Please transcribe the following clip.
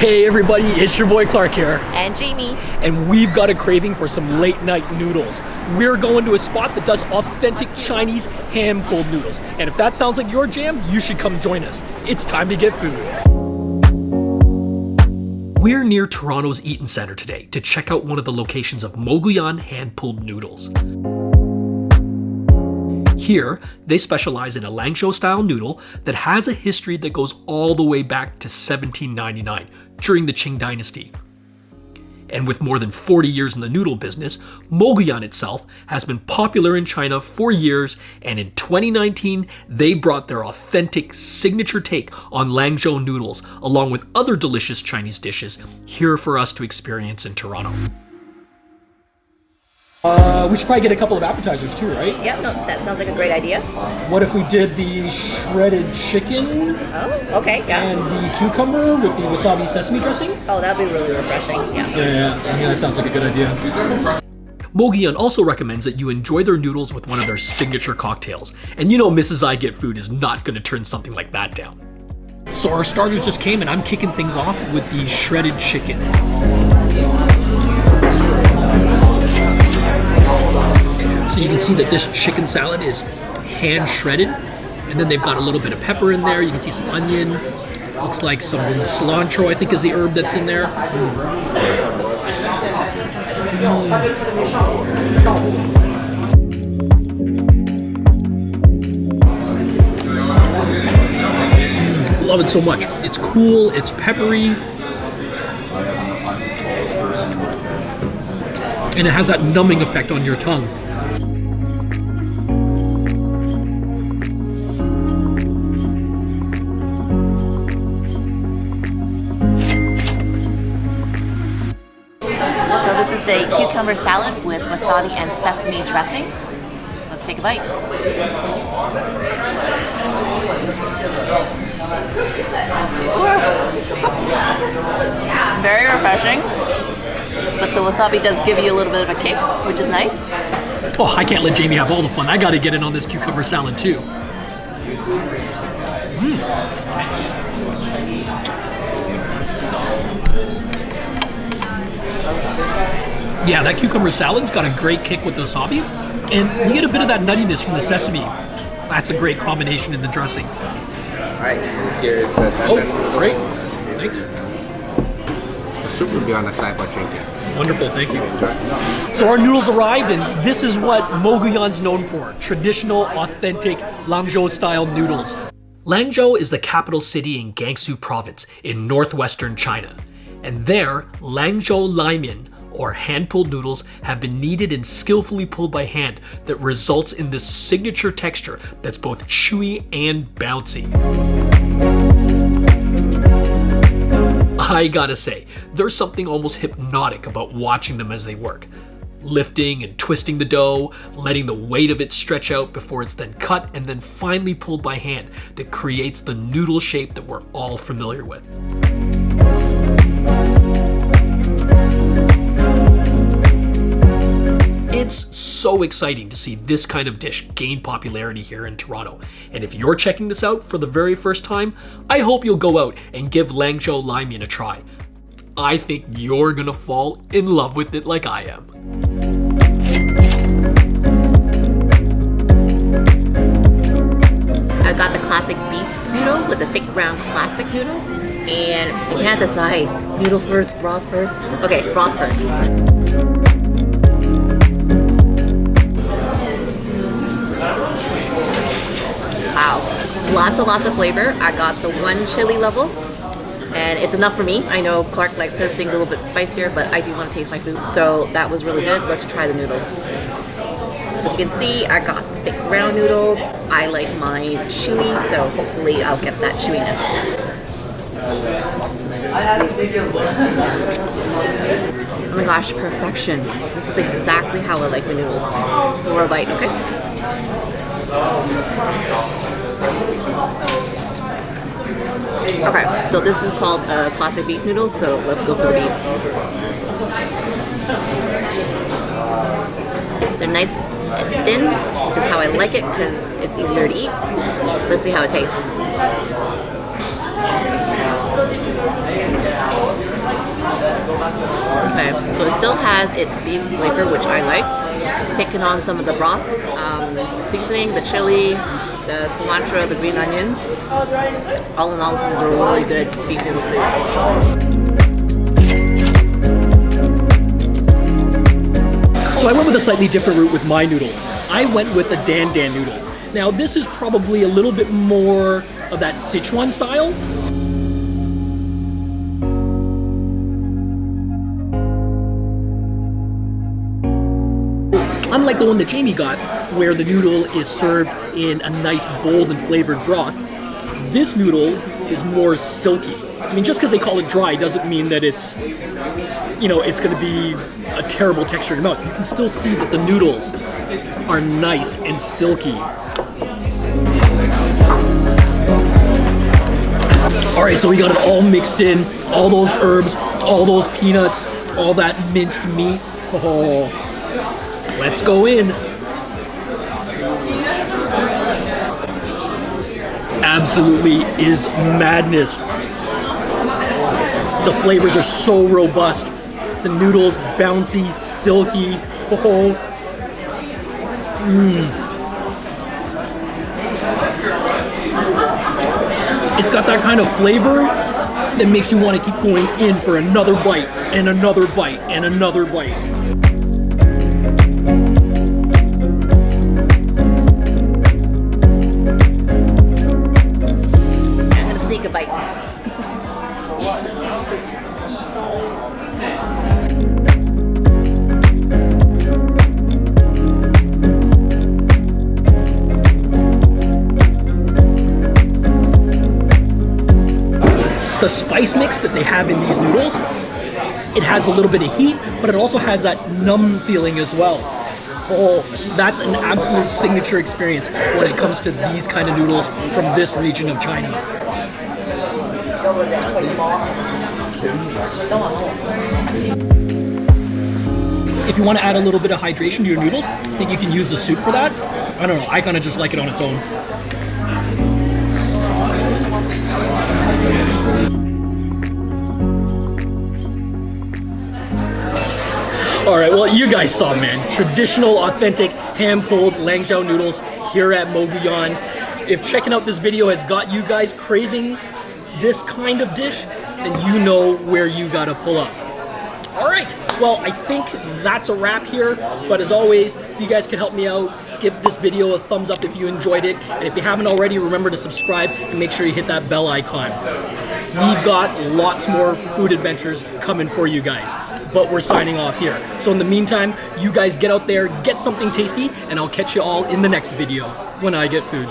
Hey everybody, it's your boy Clark here. And Jamie. And we've got a craving for some late night noodles. We're going to a spot that does authentic Chinese hand-pulled noodles. And if that sounds like your jam, you should come join us. It's time to get food. We're near Toronto's Eaton Centre today to check out one of the locations of Mogouyan hand-pulled noodles. Here, they specialize in a Langzhou style noodle that has a history that goes all the way back to 1799 during the Qing dynasty. And with more than 40 years in the noodle business, Mogouyan itself has been popular in China for years, and in 2019, they brought their authentic signature take on Langzhou noodles, along with other delicious Chinese dishes, here for us to experience in Toronto. We should probably get a couple of appetizers too, right? Yep, no, that sounds like a great idea. What if we did the shredded chicken? Oh, okay, yeah. And the cucumber with the wasabi sesame dressing? Oh, that'd be really refreshing, yeah. Yeah, I think that sounds like a good idea. Mogouyan also recommends that you enjoy their noodles with one of their signature cocktails. And you know Mrs. I Get Food is not going to turn something like that down. So our starters just came and I'm kicking things off with the shredded chicken. So you can see that this chicken salad is hand shredded, and then they've got a little bit of pepper in there. You can see some onion. Looks like some cilantro, I think, is the herb that's in there. Love it so much. It's cool, it's peppery, and it has that numbing effect on your tongue. So this is the cucumber salad with wasabi and sesame dressing. Let's take a bite. Very refreshing, but the wasabi does give you a little bit of a kick, which is nice. Oh, I can't let Jamie have all the fun. I gotta get in on this cucumber salad too. Yeah, that cucumber salad's got a great kick with the wasabi, and you get a bit of that nuttiness from the sesame. That's a great combination in the dressing. Alright, here's the tempeh. Oh, great. Thanks. The soup will be on the side for drinking. Wonderful, thank you. So our noodles arrived, and this is what Mogouyan's known for. Traditional, authentic Langzhou-style noodles. Langzhou is the capital city in Gansu province in northwestern China. And there, Langzhou Laimin, or hand-pulled noodles, have been kneaded and skillfully pulled by hand that results in this signature texture that's both chewy and bouncy. I gotta say, there's something almost hypnotic about watching them as they work. Lifting and twisting the dough, letting the weight of it stretch out before it's then cut and then finally pulled by hand that creates the noodle shape that we're all familiar with. It's so exciting to see this kind of dish gain popularity here in Toronto. And if you're checking this out for the very first time, I hope you'll go out and give Langzhou Laimin a try. I think you're gonna fall in love with it like I am. I've got the classic beef noodle with the thick round classic noodle, and you can't decide, noodle first, broth first. Okay, broth first. Wow, lots of flavor. I got the one chili level, and it's enough for me. I know Clark likes his things a little bit spicier, but I do want to taste my food, so that was really good. Let's try the noodles. As you can see, I got thick round noodles. I like mine chewy, so hopefully I'll get that chewiness. Oh my gosh, perfection. This is exactly how I like the noodles. More a bite, okay? Okay, so this is called classic beef noodles, so let's go for the beef. They're nice and thin, which is how I like it because it's easier to eat. Let's see how it tastes. Okay, so it still has its beef flavor, which I like. It's taken on some of the broth, seasoning, the chili, the cilantro, the green onions. All in all, this is a really good beef noodle soup. So I went with a slightly different route with my noodle. I went with the Dan Noodle. Now this is probably a little bit more of that Sichuan style. Unlike the one that Jamie got, where the noodle is served in a nice bold and flavored broth, this noodle is more silky. I mean, just because they call it dry doesn't mean that it's, you know, it's going to be a terrible texture in your mouth. You can still see that the noodles are nice and silky. All right, so we got it all mixed in, all those herbs, all those peanuts, all that minced meat. Oh, let's go in. Absolutely is madness. The flavors are so robust. The noodles bouncy, silky. Oh. It's got that kind of flavor that makes you want to keep going in for another bite and another bite and another bite. I'm gonna sneak a bite. The spice mix that they have in these noodles, it has a little bit of heat, but it also has that numb feeling as well. Oh, that's an absolute signature experience when it comes to these kind of noodles from this region of China. If you want to add a little bit of hydration to your noodles, I think you can use the soup for that. I don't know, I kind of just like it on its own. All right, well, you guys saw, man. Traditional, authentic, hand-pulled Langzhou noodles here at Mogouyan. If checking out this video has got you guys craving this kind of dish, then you know where you gotta pull up. All right, well, I think that's a wrap here. But as always, if you guys can help me out, give this video a thumbs up if you enjoyed it. And if you haven't already, remember to subscribe and make sure you hit that bell icon. We've got lots more food adventures coming for you guys. But we're signing off here. So in the meantime, you guys get out there, get something tasty, and I'll catch you all in the next video when I get food.